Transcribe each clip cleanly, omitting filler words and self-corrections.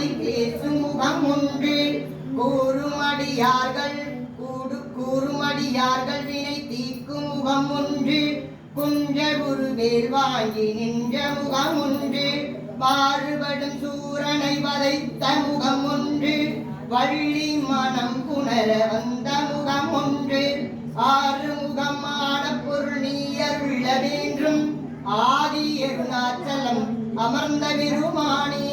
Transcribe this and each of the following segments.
கதை பேசும் முகம் ஒன்று கூறுமடியார்கள் வினை தீக்கும் முகம் ஒன்று குன்ற குருவேல் வாங்கி நின்ற முகம் ஒன்று மாறுபடும் சூரனை வதைத்த முகம் ஒன்று வள்ளி மனம் புணர வந்த முகம் ஒன்று ஆறு முகமான பொருள் நீயருள்ள வேண்டும் ஆதி அருணாச்சலம் அமர்ந்த பெருமானே.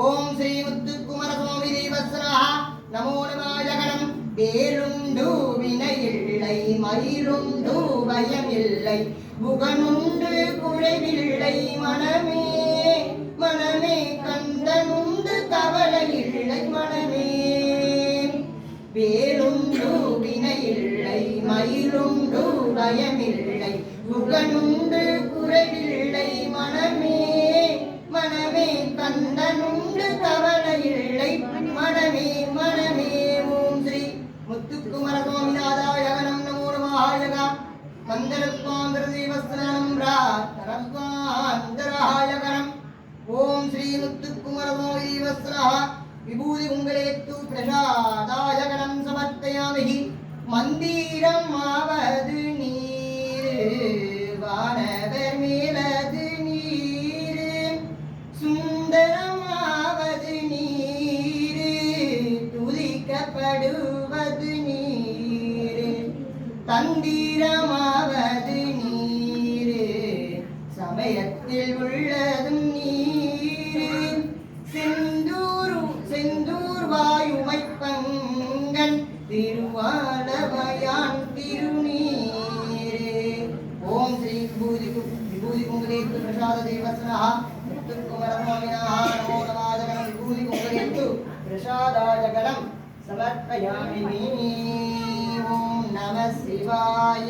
ஓம் ஸ்ரீ முத்துக்குமர சுவாமி தேவஸ்வரா நமோ நம. வேலுண்டு வினையில்லை மயிருண்டு பயமில்லை முகனுண்டு குறைவில்லை மனமே மனமே கந்தனுண்டு கவலையில்லை மனமே. வேலுண்டு வினையில்லை மயிருண்டு பயமில்லை முகனுண்டு குறைவில்லை மனமே மனமே கந்தனுண்டு கவலையில்லை மனமே மனமே. ஓம் ஸ்ரீ முத்துக்குமர சுவாமிநாதாய நமோ நமஹாய மந்தரத்வாந்தரதேவஸ்தனம் ராத்தரத்வாந்தராய. ஓம் ஸ்ரீ முத்துக்குமர சுவாமி தேவஸ்தனः விபூதி உங்களேத்து பிரசாதாய கணம் சமர்ப்பயாமி. மந்திரம் ஆவது நீர் வானவர் மேலது நீர் சுந்தரமாவது நீர் துதிக்கப்படுவது நீர் தந்திரமாவது நீர் சமயத்தில் உள்ளதும் நீர் செந்தூர் வாயுமை பங்கன் திருவாளவயான் திருநீரே. ஓம் ஸ்ரீ விபூதி குங்குலேத்து பிரசாத தேவஸ்வரः முத்துக்குமர சுவாமிநாः நமோ நமः. விபூதி குங்குலேத்து பிரசாதாய கலம் சமர்ப்பயாமி. ஓம் நம சிவாய.